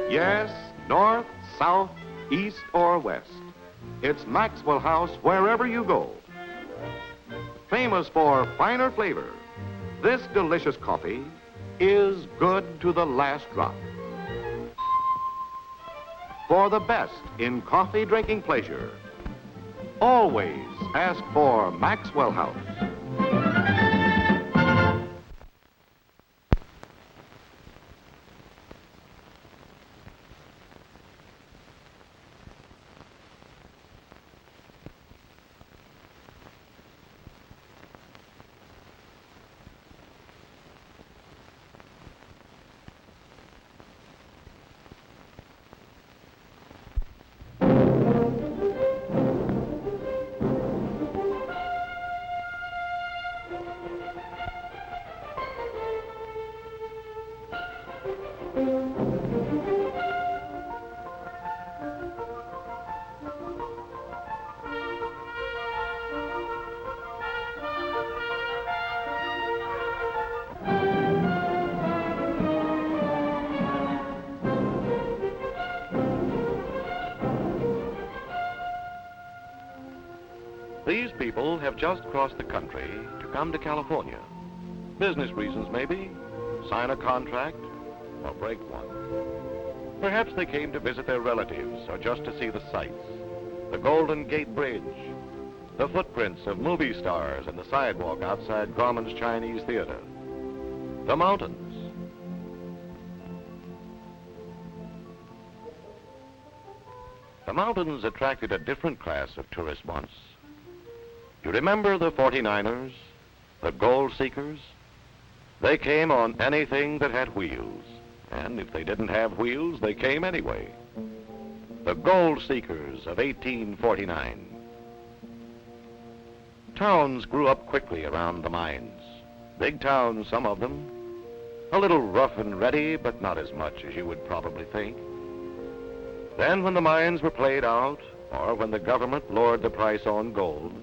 Yes, north, south, east, or west. It's Maxwell House wherever you go. Famous for finer flavor, this delicious coffee is good to the last drop. For the best in coffee drinking pleasure, always ask for Maxwell House. These people have just crossed the country to come to California. Business reasons, maybe. Sign a contract or break one. Perhaps they came to visit their relatives or just to see the sights. The Golden Gate Bridge, the footprints of movie stars and the sidewalk outside Grauman's Chinese Theater, the mountains. The mountains attracted a different class of tourists once. You remember the 49ers, the gold seekers? They came on anything that had wheels, and if they didn't have wheels, they came anyway. The gold seekers of 1849. Towns grew up quickly around the mines. Big towns, some of them. A little rough and ready, but not as much as you would probably think. Then when the mines were played out, or when the government lowered the price on gold,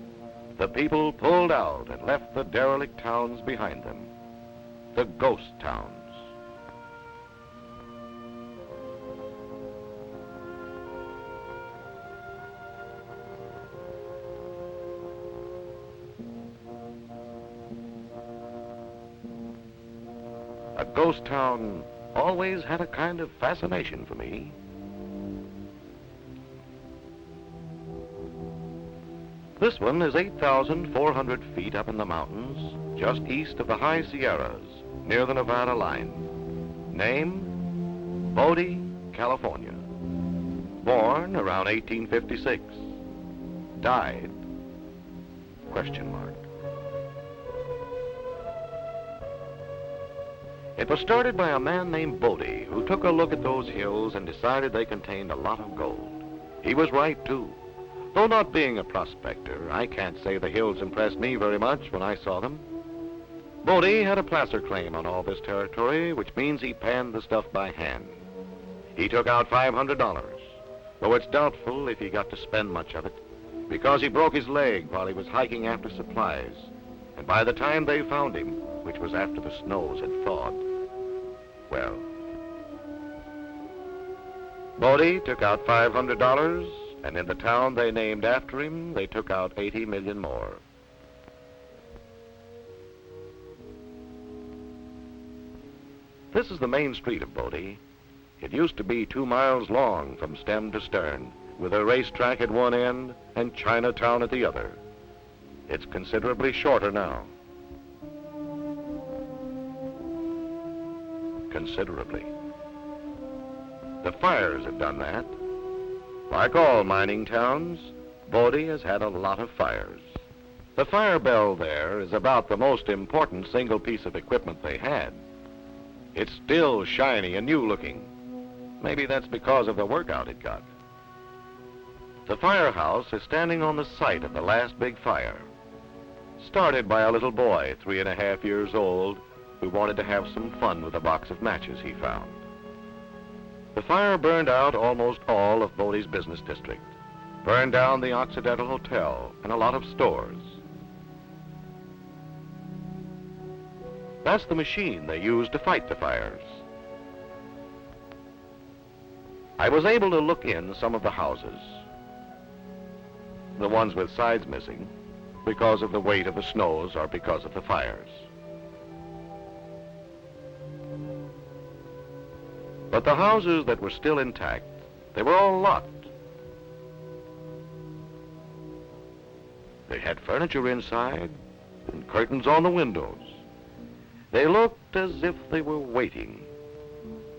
the people pulled out and left the derelict towns behind them, the ghost towns. A ghost town always had a kind of fascination for me. This one is 8,400 feet up in the mountains, just east of the high Sierras, near the Nevada line. Name, Bodie, California. Born around 1856. Died, ? It was started by a man named Bodie, who took a look at those hills and decided they contained a lot of gold. He was right, too. Though not being a prospector, I can't say the hills impressed me very much when I saw them. Bodie had a placer claim on all this territory, which means he panned the stuff by hand. He took out $500, though it's doubtful if he got to spend much of it, because he broke his leg while he was hiking after supplies. And by the time they found him, which was after the snows had thawed, well, Bodie took out $500, and in the town they named after him, they took out 80 million more. This is the main street of Bodie. It used to be 2 miles long from stem to stern, with a racetrack at one end and Chinatown at the other. It's considerably shorter now. Considerably. The fires have done that. Like all mining towns, Bodie has had a lot of fires. The fire bell there is about the most important single piece of equipment they had. It's still shiny and new looking. Maybe that's because of the workout it got. The firehouse is standing on the site of the last big fire. Started by a little boy, 3.5 years old, who wanted to have some fun with a box of matches he found. The fire burned out almost all of Bodie's business district, burned down the Occidental Hotel and a lot of stores. That's the machine they used to fight the fires. I was able to look in some of the houses, the ones with sides missing, because of the weight of the snows or because of the fires. But the houses that were still intact, they were all locked. They had furniture inside and curtains on the windows. They looked as if they were waiting,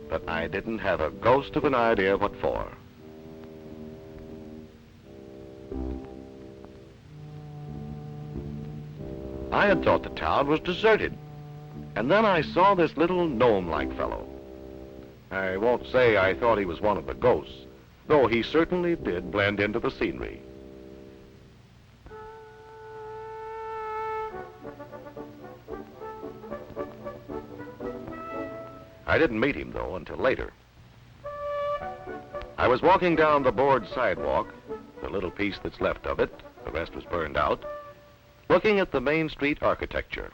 but I didn't have a ghost of an idea what for. I had thought the town was deserted, and then I saw this little gnome-like fellow. I won't say I thought he was one of the ghosts, though he certainly did blend into the scenery. I didn't meet him, though, until later. I was walking down the board sidewalk, the little piece that's left of it, the rest was burned out, looking at the Main Street architecture.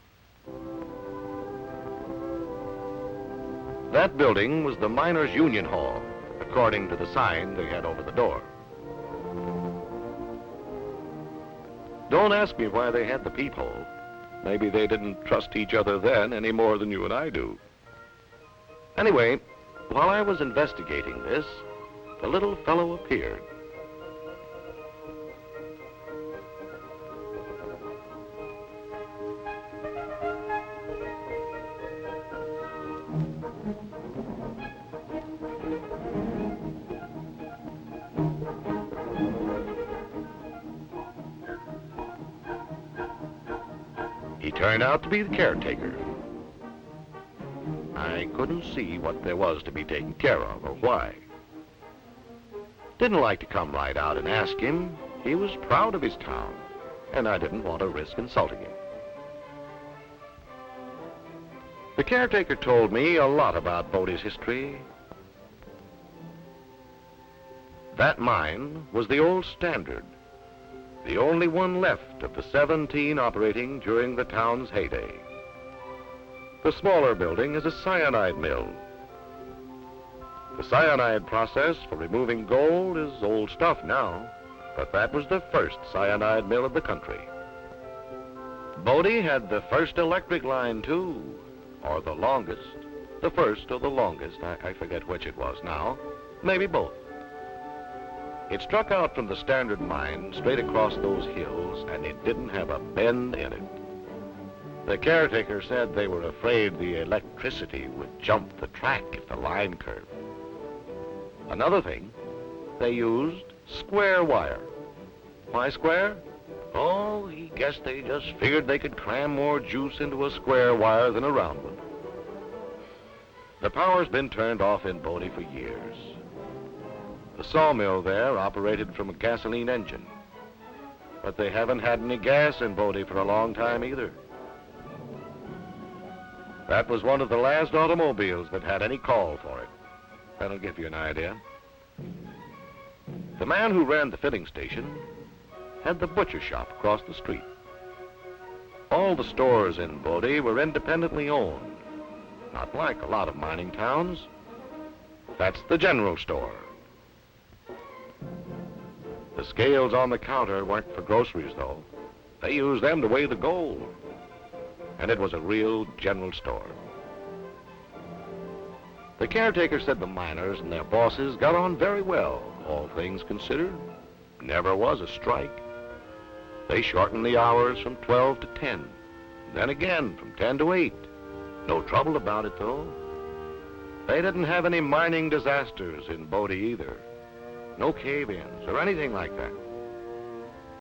That building was the Miners' Union Hall, according to the sign they had over the door. Don't ask me why they had the peephole. Maybe they didn't trust each other then any more than you and I do. Anyway, while I was investigating this, the little fellow appeared. He turned out to be the caretaker. I couldn't see what there was to be taken care of or why. Didn't like to come right out and ask him. He was proud of his town, and I didn't want to risk insulting him. The caretaker told me a lot about Bodie's history. That mine was the old Standard, the only one left of the 17 operating during the town's heyday. The smaller building is a cyanide mill. The cyanide process for removing gold is old stuff now, but that was the first cyanide mill of the country. Bodie had the first electric line, too, or the longest. The first or the longest, I forget which it was now, maybe both. It struck out from the Standard mine straight across those hills, and it didn't have a bend in it. The caretaker said they were afraid the electricity would jump the track if the line curved. Another thing, they used square wire. Why square? Oh, he guessed they just figured they could cram more juice into a square wire than a round one. The power's been turned off in Bodie for years. The sawmill there operated from a gasoline engine, but they haven't had any gas in Bodie for a long time either. That was one of the last automobiles that had any call for it. That'll give you an idea. The man who ran the filling station had the butcher shop across the street. All the stores in Bodie were independently owned, not like a lot of mining towns. That's the general store. The scales on the counter weren't for groceries, though. They used them to weigh the gold. And it was a real general store. The caretaker said the miners and their bosses got on very well, all things considered. Never was a strike. They shortened the hours from 12 to 10, then again from 10 to 8. No trouble about it, though. They didn't have any mining disasters in Bodie either. No cave-ins or anything like that.